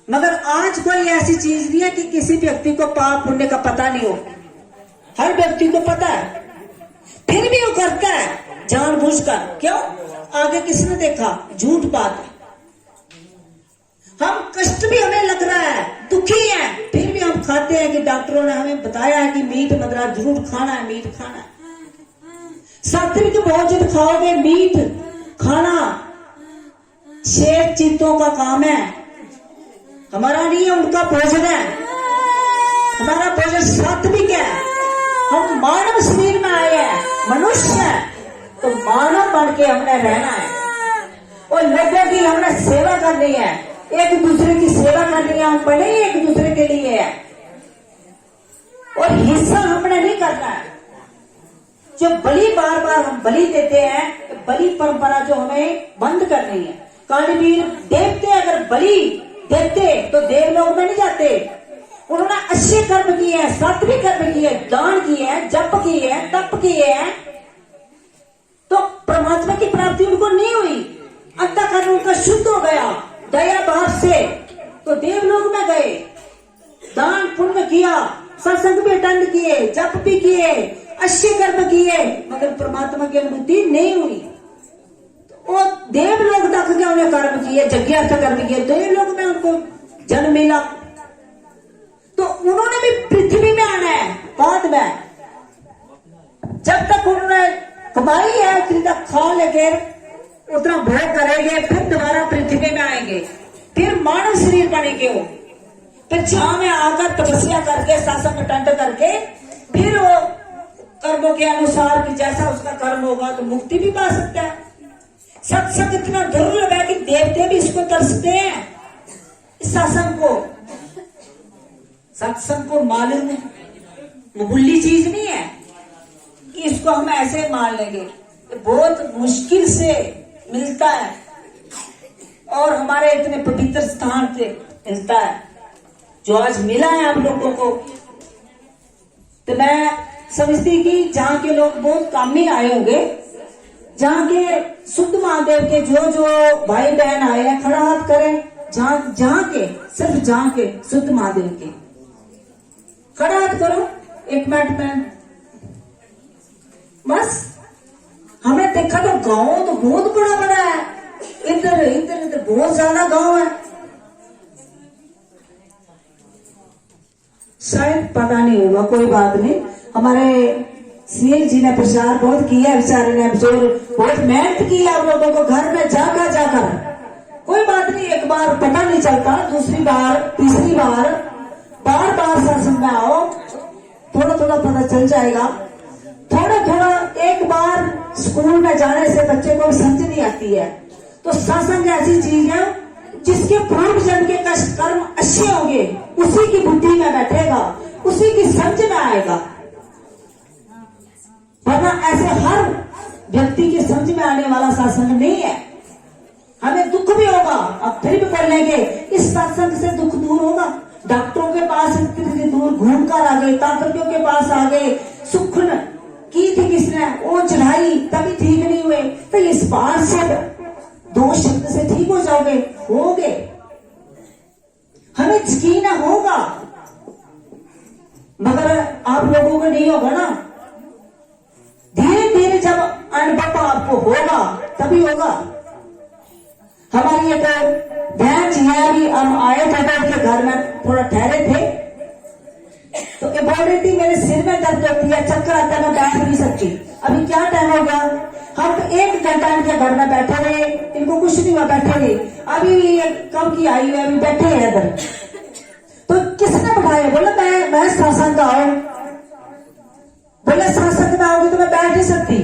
मगर आज कोई ऐसी चीज नहीं है कि किसी व्यक्ति को पाप पुण्य का पता नहीं हो। हर व्यक्ति को पता है, फिर भी वो करता है जानबूझकर। क्यों? आगे किसने देखा? झूठ बात है। हम कष्ट भी हमें लग रहा है, दुखी है, फिर भी हम खाते हैं कि डॉक्टरों ने हमें बताया है कि मीट मदरा जरूर खाना है, मीट खाना है। सात्विक भोजन खाओगे, मीट खाना शेर चीतों का काम है, हमारा नहीं है, उनका भोजन है। हमारा भोजन सात्विक है। हम मानव शरीर में आए हैं, मनुष्य है, तो मानव बन के हमने रहना है और लोगों की हमने सेवा करनी है, एक दूसरे की सेवा करनी है। हम बने ही एक दूसरे के लिए है और हिस्सा हमने नहीं करना है। जो बलि बार बार हम बलि देते हैं, बलि परंपरा जो हमें बंद करनी है। कालीवीर देवते अगर बलि देते तो देवलोक में नहीं जाते। उन्होंने अच्छे कर्म किए हैं, सात्विक कर्म किए, दान किए हैं, जप किए हैं, तप किए हैं, तो परमात्मा की प्राप्ति उनको नहीं हुई। अंतःकरण उनका शुद्ध हो गया दया भाव से, तो देवलोक में गए, दान पुण्य किया, सत्संग भी अटेंड किए, जप भी किए, अच्छे कर्म किए, मगर परमात्मा की अनुभूति नहीं हुई। वो देवलोक तक गया, उन्हें कर्म किए, यज्ञ कर्म किए, देवलोक में उनको जन्म मिला। तो उन्होंने भी पृथ्वी में आना है बाद में। जब तक उन्होंने कमाई है उतनी तक खा लेके उतना भोग करेंगे, फिर दोबारा पृथ्वी में आएंगे, फिर मानव शरीर बनेंगे वो, फिर छांव में आकर तपस्या करके सत्संग अटेंड करके फिर वो कर्मों के अनुसार कि जैसा उसका कर्म होगा तो मुक्ति भी पा सकता है। सत्संग इतना दुर्लभ है कि देवते भी इसको तरसते हैं, इस सत्संग को। सत्संग को मालूम मामूली चीज नहीं है कि इसको हम ऐसे मान लेंगे, बहुत मुश्किल से मिलता है और हमारे इतने पवित्र स्थान से मिलता है जो आज मिला है आप लोगों को। तो मैं समझती कि जहाँ के लोग बहुत कामी आए होंगे, जहाँ के शुद्ध महादेव के जो भाई बहन आए हैं, खड़ा हाथ करें। जहाँ के, सिर्फ जहाँ के शुद्ध महादेव के खड़ा हाथ करो, एक मिनट में बस। हमें देखा तो गांव तो बहुत बड़ा बड़ा है, इधर इधर इधर बहुत ज्यादा गांव है, शायद पता नहीं होगा, कोई बात नहीं। हमारे सीएम जी ने प्रचार बहुत किया, बेचारे ने बहुत मेहनत की आप लोगों को घर में जाकर। कोई बात नहीं, एक बार पता नहीं चलता, दूसरी बार तीसरी बार बार सत्संग में आओ, थोड़ा थोड़ा पता चल जाएगा। थोड़ा एक बार स्कूल में जाने से बच्चे को समझ नहीं आती है। तो सत्संग ऐसी चीज है जिसके पूर्व जन्म के कष्ट कर्म अच्छे होंगे, उसी की बुद्धि में बैठेगा, उसी की समझ में आएगा। वरना ऐसे हर व्यक्ति की समझ में आने वाला सत्संग नहीं है। हमें दुख भी होगा, अब फिर भी कर लेंगे, इस सत्संग से दुख दूर होगा। डॉक्टरों के पास इतनी दूर घूम कर आ गए, तांत्रिकों के पास आ गए, सुखन की थी किसने, वो चढ़ाई तभी ठीक नहीं हुए, तो इस बार से 2 शब्द से ठीक हो जाओगे, होगे। हमें यकीन होगा, मगर आप लोगों को नहीं होगा ना। धीरे धीरे जब अनुभव आपको होगा तभी होगा। हमारी एक बहन जी है, अभी हम आए थे उनके घर में, थोड़ा ठहरे थे, तो ये बोल रही थी मेरे सिर में दर्द होती है, चक्कर आता है, मैं बैठ नहीं सकती। अभी क्या टाइम हो गया, हम 1 घंटा इनके घर में बैठे रहे, इनको कुछ नहीं हुआ, बैठे रहे। अभी कब की आई है, अभी बैठे हैं इधर। तो किसने बढ़ाया? बोला मैं सत्संग आओ। बोले सत्संग में आओगे तो मैं बैठ नहीं सकती।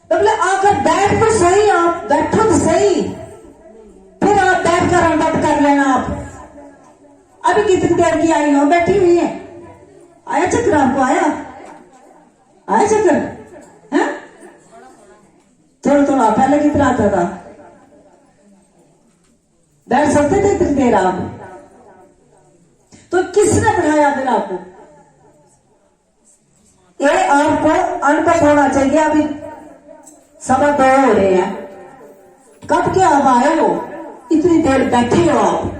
तो बोले आकर बैठ तो सही, आप बैठो तो सही, फिर आप बैठ कर अमृत कर लेना। आप अभी कितनी देर की आई हो, बैठी हुई है। आया चक्कर आपको? आया चक्कर है? थोड़ा पहले कितना आता था, बैठ सकते थे इतनी देर आप? तो किसने बढ़ाया फिर आपको? ये आपको अनुभव होना चाहिए। अभी 2:15 हो रहे हैं, कब के आप आए हो, इतनी देर बैठे हो आप,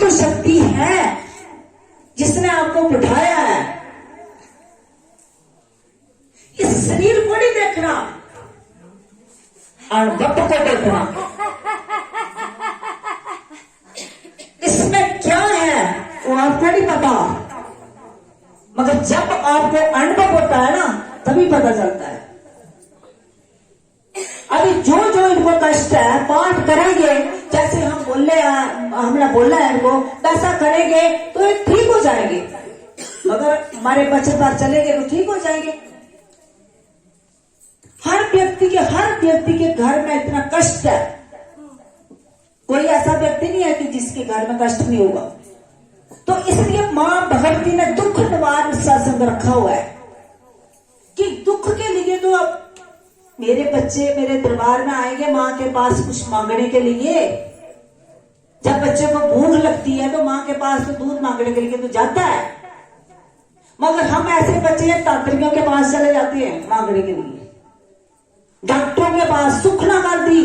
तो शक्ति है जिसने आपको बिठाया है। इस शरीर को नहीं देखना, अणबप को देखना। इसमें क्या है वो आपको नहीं पता, मगर जब आपको अनुभव होता है ना तभी पता चलता है। अभी जो जो इनको कष्ट है पाठ करेंगे, जैसे हम हमने बोला है इनको ऐसा करेंगे तो ये ठीक हो जाएंगे। मगर हमारे बच्चे पर चलेंगे तो ठीक हो जाएंगे। हर व्यक्ति के घर में इतना कष्ट है, कोई ऐसा व्यक्ति नहीं है कि जिसके घर में कष्ट नहीं होगा। तो इसलिए मां भगवती ने दुख निवारण सत्संग रखा हुआ है कि दुख के लिए तो अब मेरे बच्चे मेरे दरबार में आएंगे मां के पास कुछ मांगने के लिए। जब बच्चे को भूख लगती है तो मां के पास तो दूध मांगने के लिए तो जाता है, मगर हम ऐसे बच्चे हैं तांत्रिकों के पास चले जाते हैं मांगने के लिए, डॉक्टरों के पास। सुखना कर दी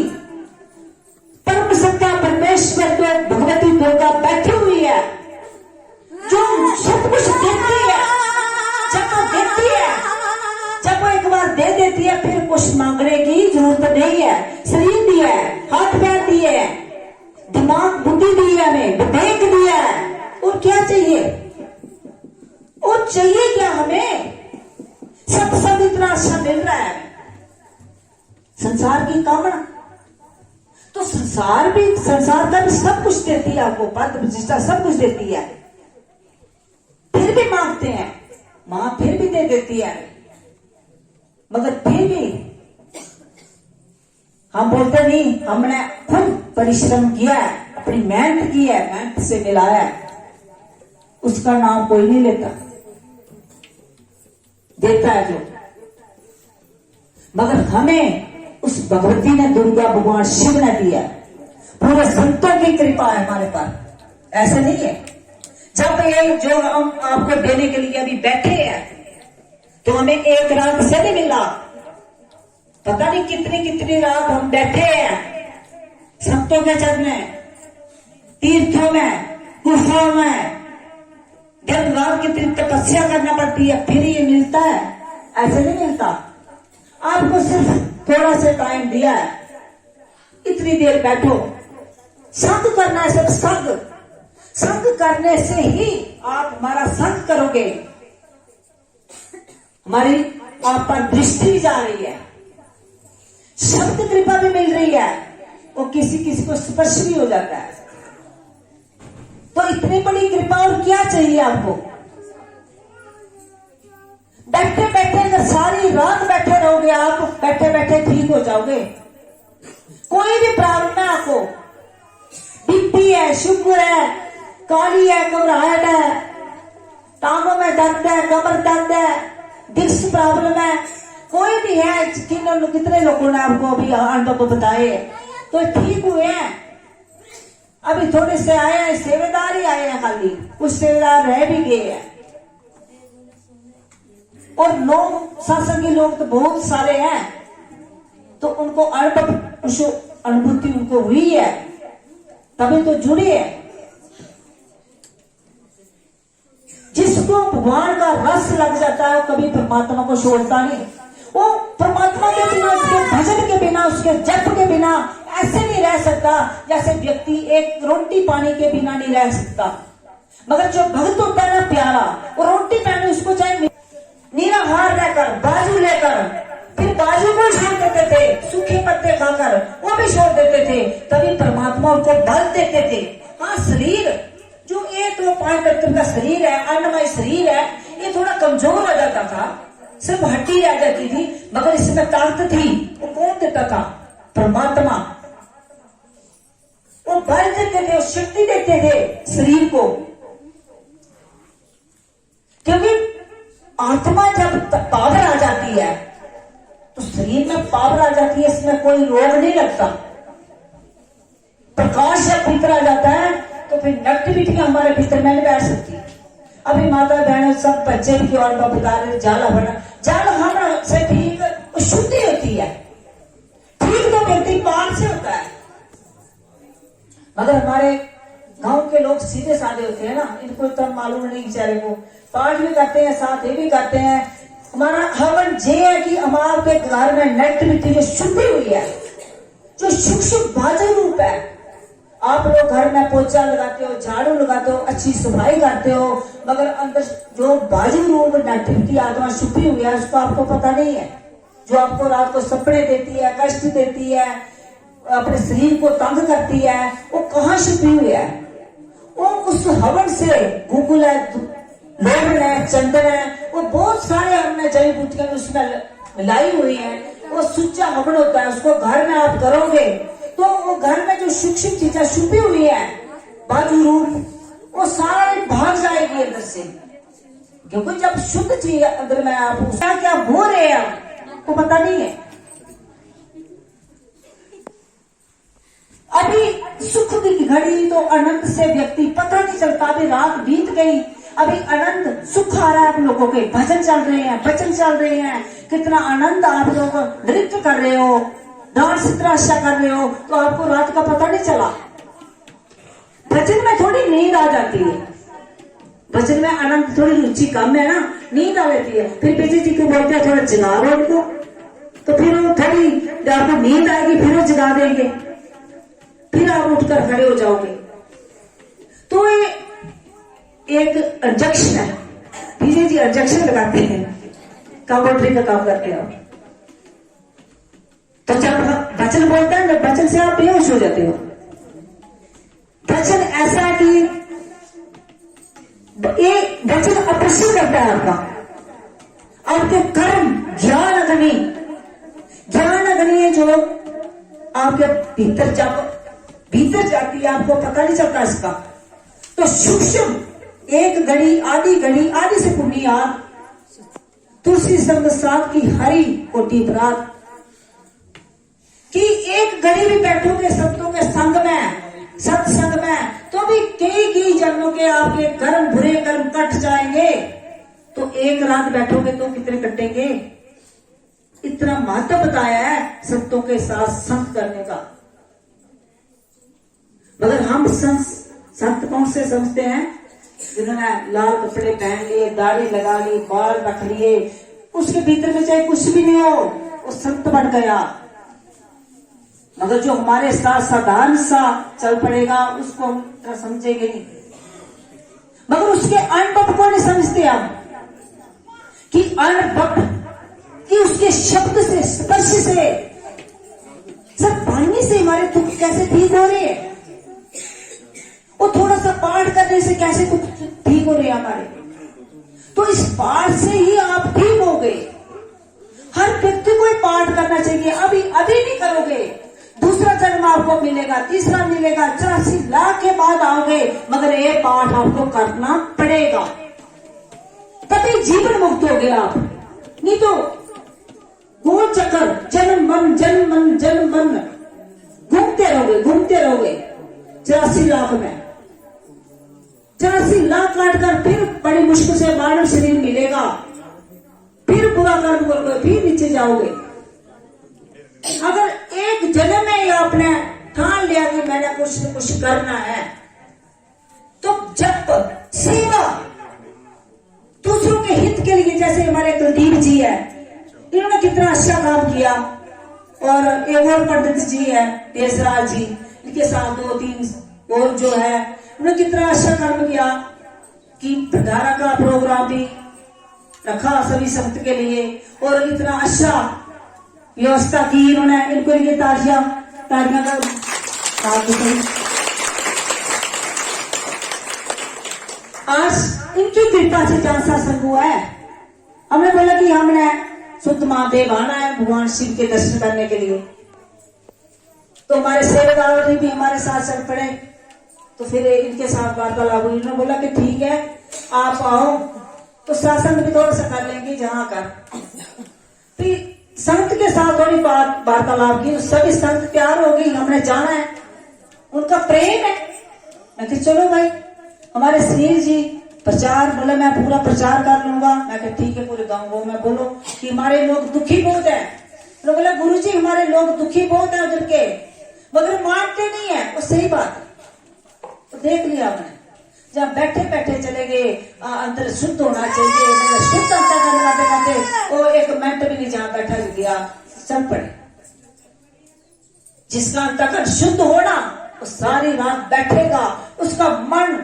परम सत्ता परमेश्वर तो भगवती दुर्गा बैठी हुई है जो सब कुछ देती है। जब वो देती है, जब वो एक बार दे देती है फिर कुछ मांगने की जरूरत नहीं है। शरीर दिया है, हाथ पैर दिए है, दिमाग बुद्धि दी है, हमें विवेक दिया है, और क्या चाहिए? और चाहिए क्या हमें? सब इतना अच्छा मिल रहा है, संसार की कामना। तो संसार का भी सब कुछ देती है आपको, पद प्रतिष्ठा सब कुछ देती है, फिर भी मांगते हैं, मां फिर भी दे देती है। मगर फिर भी हम बोलते नहीं, हमने खुद परिश्रम किया है, अपनी मेहनत की है, मेहनत से मिला है, उसका नाम कोई नहीं लेता, देता है जो। मगर हमें उस भगवती ने, दुर्गा भगवान शिव ने दिया, पूरे संतों की कृपा है हमारे पास। ऐसा नहीं है जब ये जो हम आपको देने के लिए अभी बैठे हैं तो हमें एक रात से नहीं मिला, पता नहीं कितनी रात हम बैठे हैं संतों के चरण में, तीर्थों में, गुफाओं में, दिन रात कितनी तपस्या करना पड़ती है, फिर ये मिलता है। ऐसे नहीं मिलता। आपको सिर्फ थोड़ा सा टाइम दिया है, इतनी देर बैठो, संग करना है, सब संग करने से ही आप हमारा संग करोगे, हमारी आप पर दृष्टि जा रही है, शब्द कृपा भी मिल रही है, वो किसी को स्पर्श भी हो जाता है। तो इतनी बड़ी कृपा और क्या चाहिए आपको? बैठे बैठे अगर सारी रात बैठे रहोगे आप, बैठे बैठे ठीक हो जाओगे। कोई भी प्रॉब्लम है आपको, बीपी है, शुगर है, काली है, घबराहट है, टांगों में दर्द है, कमर दर्द है, डिस्क प्रॉब्लम है, कोई भी है, कितने लोगों ने आपको अभी अनुभव बताए तो ठीक हुए हैं। अभी थोड़े से आए हैं, सेवेदार ही आए हैं, खाली कुछ सेवेदार रह भी गए हैं, और लोग सत्संगी लोग तो बहुत सारे हैं, तो उनको अनुभूति उनको हुई है, तभी तो जुड़े हैं। जिसको भगवान का रस लग जाता है वो कभी परमात्मा को छोड़ता नहीं। वो परमात्मा के बिना, उसके भजन के बिना, उसके जप के बिना ऐसे नहीं रह सकता जैसे व्यक्ति एक रोटी पानी के बिना नहीं रह सकता। मगर जो भक्त होता है ना प्यारा, वो रोटी पानी उसको चाहे निराहार रहकर, बाजू लेकर, फिर बाजू को छोड़ देते थे, सूखे पत्ते खाकर वो भी छोड़ देते थे, तभी परमात्मा उनको बल देते थे। हाँ, शरीर जो ये तो 5 तत्व का शरीर है, अन्नमय शरीर है, ये थोड़ा कमजोर हो जाता था, सिर्फ हड्डी रह जाती थी, मगर इसमें ताकत थी। वो कौन देता था? परमात्मा। वो बल देते थे, शक्ति देते थे शरीर को, क्योंकि आत्मा जब पावर आ जाती है तो शरीर में पावर आ जाती है, इसमें कोई रोग नहीं लगता। प्रकाश जब भीतर आ जाता है तो फिर नेगेटिविटी हमारे भीतर में नहीं बैठ सकती। अभी माता बहन सब बच्चे की और बता रहे जाला भरना, जाला भरना से ठीक शुद्धि होती है, ठीक तो व्यक्ति बाहर से होता है, मगर हमारे गांव के लोग सीधे साधे होते हैं ना, इनको इतना मालूम नहीं बेचारे को, पाठ भी करते हैं साथ ये भी करते हैं। हमारा हवन ये है कि हमारे घर में नेगेटिविटी जो छुपी हुई है, जो सूक्ष्म बाजू रूप है, आप लोग घर में पोछा लगाते हो, झाड़ू लगाते हो, अच्छी सफाई करते हो, मगर अंदर जो बाजू रूप नेगेटिविटी आत्मा छुपी हुई है उसको आपको पता नहीं है, जो आपको रात को सपने देती है, कष्ट देती है, अपने शरीर को तंग करती है, वो कहाँ छुपी हुई है? वो उस हवन से गुगुल है, लोहड़ है, चंदन है, वो बहुत सारे हमने जड़ी बूटियां उसमें मिलाई हुई है। वो सुच्चा हवन होता है, उसको घर में आप करोगे तो वो घर में जो सूक्ष्म चीजें छुपी हुई है बाजू रूप, वो सारी भाग जाएगी अंदर से, क्योंकि जब शुद्ध चीज अंदर में आप उसका क्या हो रहे हैं आपको पता नहीं है। अभी सुख की घड़ी तो आनंद से व्यक्ति पता नहीं चलता, अभी रात बीत गई, अभी आनंद सुख आ रहा है आप लोगों के, भजन चल रहे हैं, वचन चल रहे हैं, कितना आनंद आप लोग नृत्य कर रहे हो, डांस इतना अच्छा कर रहे हो, तो आपको रात का पता नहीं चला। भजन में थोड़ी नींद आ जाती है, भजन में आनंद थोड़ी रुचि कम है ना, नींद आ जाती है, फिर पीछे जी को बोलते हैं थोड़ा जगा दो उनको, तो फिर वो थोड़ी आपको नींद आएगी, फिर वो जगा देंगे, फिर आप उठकर खड़े हो जाओगे। तो ये एक इंजेक्शन है, पीछे जी इंजेक्शन लगाते हैं, कंपाउंडरी का काम करते हैं। तो जब वचन बोलता है, जब वचन से आप बेहोश हो जाते हो, वचन ऐसा है कि ये वचन अप्रसिद्ध करता है आपके कर्म, ज्ञान अग्नि, ज्ञान अग्नि है जो आपके भीतर जाती है, आपको पता नहीं चलता इसका। तो सूक्ष्म एक घड़ी आदि से पुण्य तुलसी संग साथ की हरि कोटि अपराध, कि एक घड़ी भी बैठोगे संतों के संग में, सत्संग में, तो भी कई जन्मों के आपके कर्म, बुरे कर्म कट जाएंगे। तो एक रात बैठोगे तो कितने कटेंगे? इतना महत्व बताया है संतों के साथ संत करने का। मगर हम संत कौन से समझते हैं? जिन्होंने लाल कपड़े पहन लिए, दाढ़ी लगा ली, बाल रख लिए, उसके भीतर में चाहे कुछ भी नहीं हो, वो संत बन गया। मगर जो हमारे साथ साधारण सा चल पड़ेगा उसको हम समझेंगे नहीं। मगर उसके अनुभव को नहीं समझते हम, कि अनुभव कि उसके शब्द से, स्पर्श से, सब वाणी से हमारे दुख कैसे ठीक हो रहे हैं, वो थोड़ा सा पाठ करने से कैसे दुख ठीक हो रहे हैं हमारे। तो इस पाठ से ही आप ठीक हो गए। हर व्यक्ति को पाठ करना चाहिए। अभी नहीं करोगे, दूसरा जन्म आपको मिलेगा, तीसरा मिलेगा, 84 लाख के बाद आओगे, मगर ये पाठ आपको करना पड़ेगा, तभी जीवन मुक्त हो गया आप। नहीं तो गोल चक्कर, जन्म मन घूमते रहोगे 84 लाख में, 84 लाख काट कर फिर बड़ी मुश्किल से मानव शरीर मिलेगा, फिर बुरा कर्म करोगे, फिर नीचे जाओगे। अगर एक जन्म में आपने ठान लिया कि मैंने कुछ न कुछ करना है, तो जब सेवा दूसरों के हित के लिए, जैसे हमारे कुलदीप जी है, इन्होंने कितना अच्छा काम किया, और एक और पंडित जी है देसराज जी, इनके साथ 2-3 और जो है, उन्होंने कितना अच्छा काम किया कि भंडारा का प्रोग्राम भी रखा सभी संत के लिए, और इतना अच्छा व्यवस्था की इन्होंने। इनको लिए तालियां का आज इनकी कृपा से जहां सत्संग हुआ है, हमने बोला कि हमने शुद्ध महादेव आना है भगवान शिव के दर्शन करने के लिए, तो हमारे सेवादार भी हमारे साथ चल पड़े। तो फिर इनके साथ वार्तालाप हुई, इन्होंने बोला कि ठीक है आप आओ, तो सत्संग भी थोड़ा सा कर लेंगे जहां कर। फिर संत के साथ थोड़ी बात वार्तालाप की, सभी संत तैयार हो गई, हमने जाना है, उनका प्रेम है। मैं कि चलो भाई, हमारे सुनील जी प्रचार, बोले मैं पूरा प्रचार कर लूंगा। मैं कि ठीक है, पूरे गांव को मैं बोलो कि हमारे लोग दुखी बहुत है। तो बोला गुरुजी हमारे लोग दुखी बहुत है उधर के, मगर मानते नहीं है। वो सही बात है, देख लिया आपने, जब बैठे बैठे चले गए, अंदर शुद्ध होना चाहिए, मतलब शुद्ध अंतःकरण करते करते वो एक मिनट भी नहीं जहां बैठा गया, चल पड़े। जिसका अंतःकरण शुद्ध होना वो सारी रात बैठेगा, उसका मन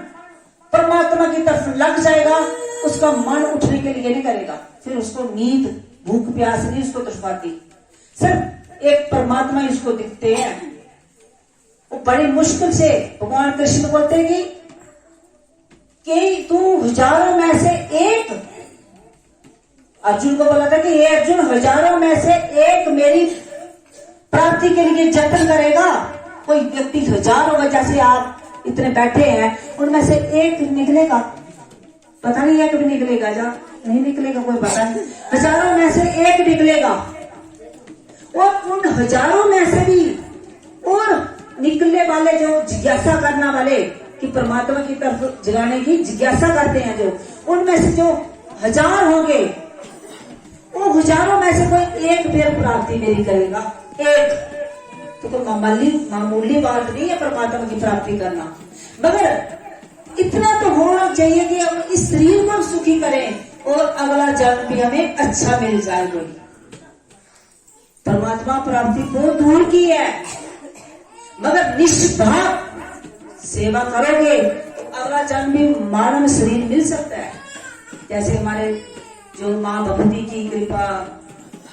परमात्मा की तरफ लग जाएगा, उसका मन उठने के लिए नहीं करेगा, फिर उसको नींद भूख प्यास नहीं उसको तड़पाती, सिर्फ एक परमात्मा ही उसको दिखते हैं। वो बड़ी मुश्किल से भगवान कृष्ण बोलते हैं कि तू हजारों में से एक, अर्जुन को बोला था कि ये अर्जुन हजारों में से एक मेरी प्राप्ति के लिए जतन करेगा। कोई व्यक्ति हजारों वजह से आप इतने बैठे हैं, उनमें से एक निकलेगा, पता नहीं एक भी निकलेगा, जा नहीं निकलेगा कोई पता नहीं, हजारों में से एक निकलेगा। और उन हजारों में से भी और निकलने वाले जो जिज्ञासा करने वाले कि परमात्मा की तरफ जगाने की जिज्ञासा करते हैं, जो उनमें से जो हजार होंगे, वो हजारों में से कोई एक पेड़ प्राप्ति मेरी करेगा। एक तो कोई मामूली बात नहीं है परमात्मा की प्राप्ति करना, मगर इतना तो होना चाहिए कि हम इस शरीर को सुखी करें और अगला जन्म भी हमें अच्छा मिल जाए। कोई परमात्मा प्राप्ति बहुत दूर की है, मगर निष्भाव सेवा करोगे तो अगला जन्म भी मानव शरीर मिल सकता है। जैसे हमारे जो माँ भगवती की कृपा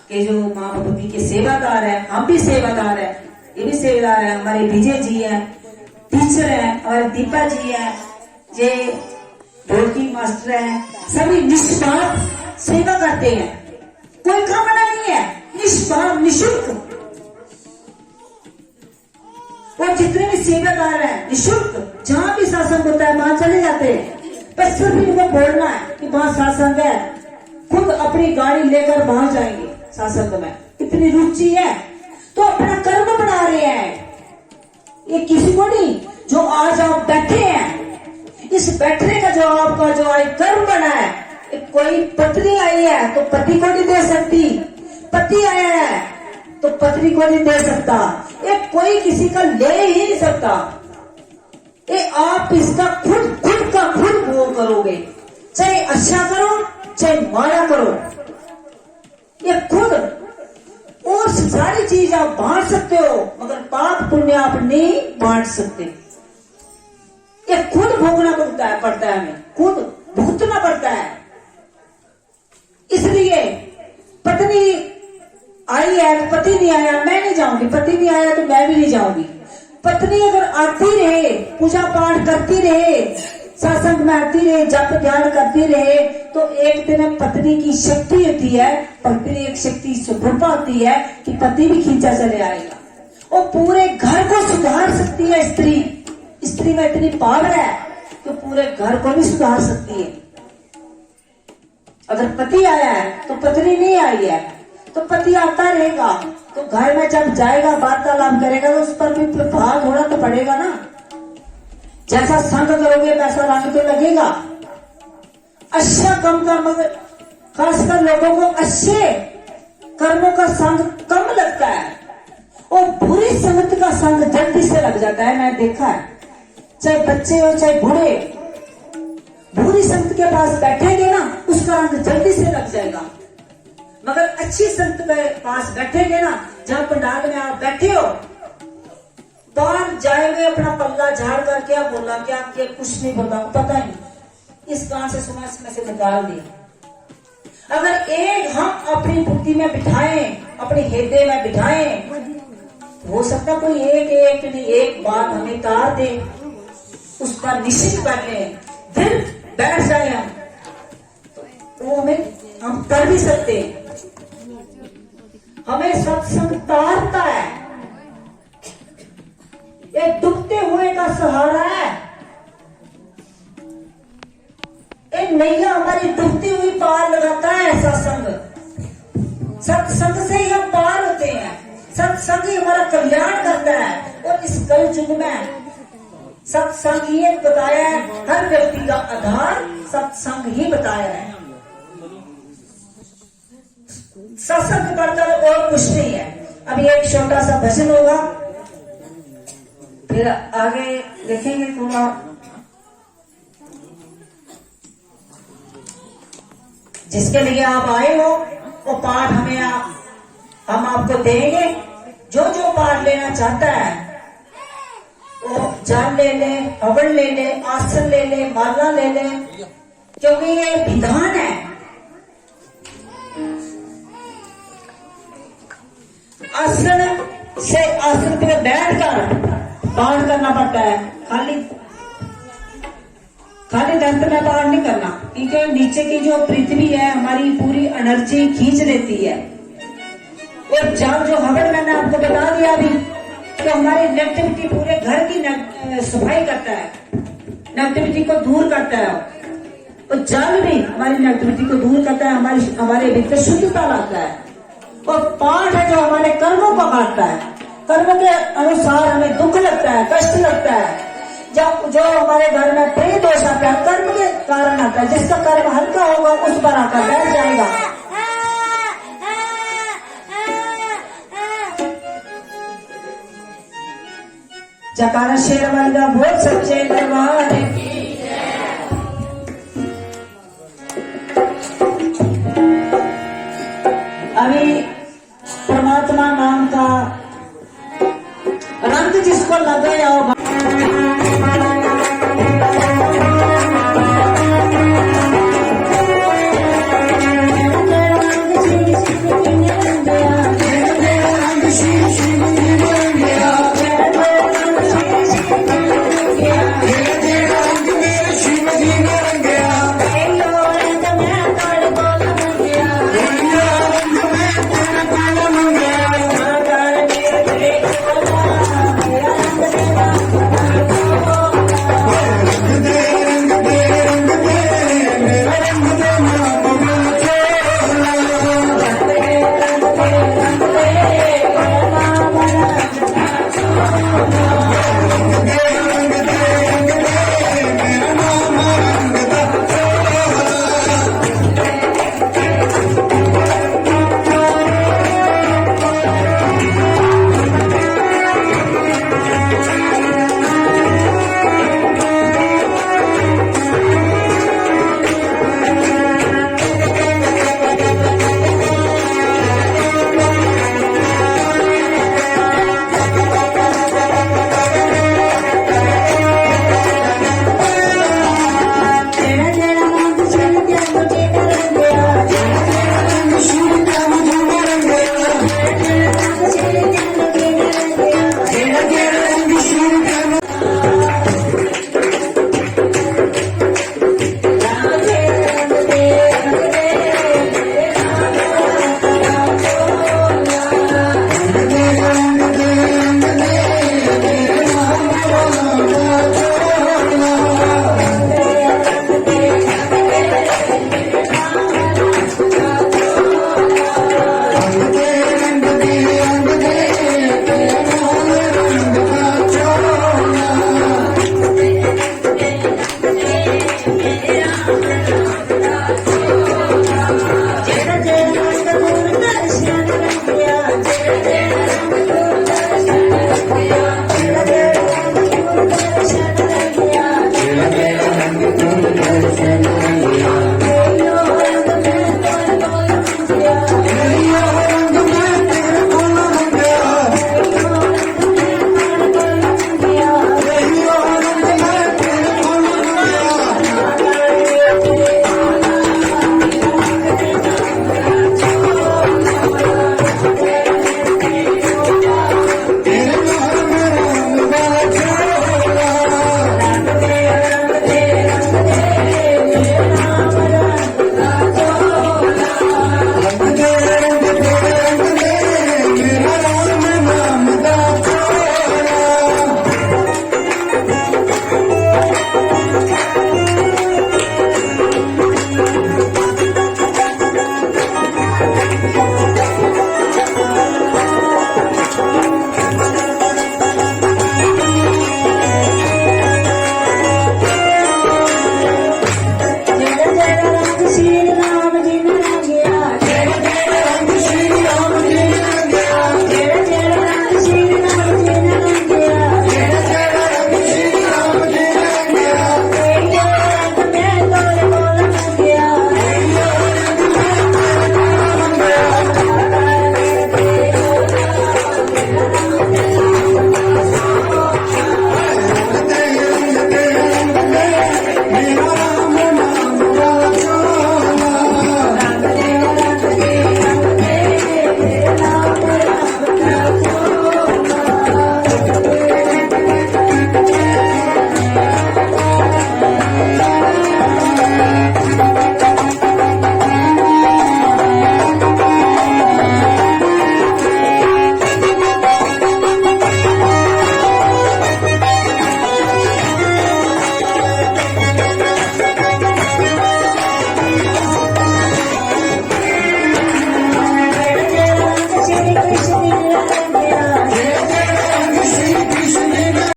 के जो माँ भगवती के सेवादार है, हम भी सेवादार है, ये भी सेवादार है, हमारे विजय जी है, टीचर है, हमारे दीपा जी है, ये ढोलकी मास्टर है, सभी निष्पाप सेवा करते हैं, कोई कामना नहीं है, निष्पाप निशुल्क। और जितने भी सेवादार हैं निशुल्क, जहां भी सत्संग होता है वहां चले जाते हैं, बस सिर्फ इनको बोलना है कि वहां सत्संग है, खुद अपनी गाड़ी लेकर वहां जाएंगे सत्संग में। इतनी रुचि है तो अपना कर्म बना रहे हैं, ये किसी को नहीं। जो आज आप बैठे हैं, इस बैठने का जो आपका जो आज कर्म बना है, कोई पत्नी आई है तो पति को नहीं दे सकती, पति आया है तो पत्नी को नहीं दे सकता, ये कोई किसी का ले ही नहीं सकता। ये आप इसका खुद का खुद भोग करोगे, चाहे अच्छा करो चाहे माड़ा करो, ये खुद। और सारी चीज आप बांट सकते हो, मगर पाप पुण्य आप नहीं बांट सकते। ये खुद भोगना पड़ता है हमें, खुद भुगतना पड़ता है। इसलिए पत्नी आई है तो पति नहीं आया मैं नहीं जाऊंगी, पति नहीं आया तो मैं भी नहीं जाऊंगी। पत्नी अगर आती रहे, पूजा पाठ करती रहे, सत्संग में आती रहे, जप ध्यान करती रहे, तो एक दिन पत्नी की शक्ति होती है, पत्नी एक शक्ति स्वरूपा होती है कि पति भी खींचा चले आएगा और पूरे घर को सुधार सकती है। स्त्री में इतनी पावर है कि पूरे घर को भी सुधार सकती है। अगर पति आया है तो पत्नी नहीं आई है, तो पति आता रहेगा तो घर में जब जाएगा वार्तालाप करेगा तो उस पर भी प्रभाव थोड़ा तो पड़ेगा ना। जैसा संग करोगे वैसा रंग तो लगेगा। अच्छा कम का, मगर खासकर लोगों को अच्छे कर्मों का संग कम लगता है और बुरी संगत का संग जल्दी से लग जाता है। मैं देखा है, चाहे बच्चे हो चाहे बूढ़े, बुरी संगत के पास बैठेंगे ना उसका रंग जल्दी से लग जाएगा, मगर अच्छी संगत के पास बैठेंगे ना, जहां पंडाल में आप बैठे हो, बाहर जाएंगे अपना पल्ला झाड़ कर क्या बोला क्या कुछ नहीं बोला, पता नहीं, इस कान से सुना इसमें से निकाल दिया। अगर एक हम अपनी बुद्धि में बिठाएं, अपने हृदय में बिठाएं, हो सकता कोई एक बात हमें तार दे, उसका निश्चित कर लें, फिर बैठ जाए हम, तो हम कर भी सकते हैं। हमें सत्संग तारता है, एक डूबते हुए का सहारा है। एक नैया हमारी डूबती हुई पार लगाता है सत्संग। सत्संग से ही हम पार होते हैं, सत्संग ही हमारा कल्याण करता है। और इस कलयुग में सत्संग ही बताया है, हर व्यक्ति का आधार सत्संग ही बताया है। सत्संग पढ़कर और कुछ नहीं है। अभी एक छोटा सा भजन होगा, फिर आगे देखेंगे थोड़ा जिसके लिए आप आए हो वो पाठ हम आपको देंगे। जो जो पाठ लेना चाहता है वो जल ले ले, हवन ले ले, आसन ले ले, माला ले ले, क्योंकि ये विधान है। आसन पे बैठकर पाठ करना पड़ता है, खाली दंत में पाठ नहीं करना, क्योंकि नीचे की जो पृथ्वी है हमारी पूरी एनर्जी खींच लेती है। और जब जो हवन मैंने आपको बता दिया अभी तो हमारी नेगेटिविटी पूरे घर की सफाई करता है, नेगेटिविटी को दूर करता है। और जल भी हमारी नेगेटिविटी को दूर करता है, हमारे भीतर शुद्धता लाता है। और पाठ है जो हमारे कर्मों को काटता है। कर्म के अनुसार हमें दुख लगता है, कष्ट लगता है। जो हमारे घर में प्रेम दोष आता है कर्म के कारण आता है। जिसका कर्म हल्का होगा उस पर आकर बैठ जाएगा। जकारा शेर वाला बहुत सच्चे दरबार अभी परमात्मा नाम का रंग जिसको लग गया होगा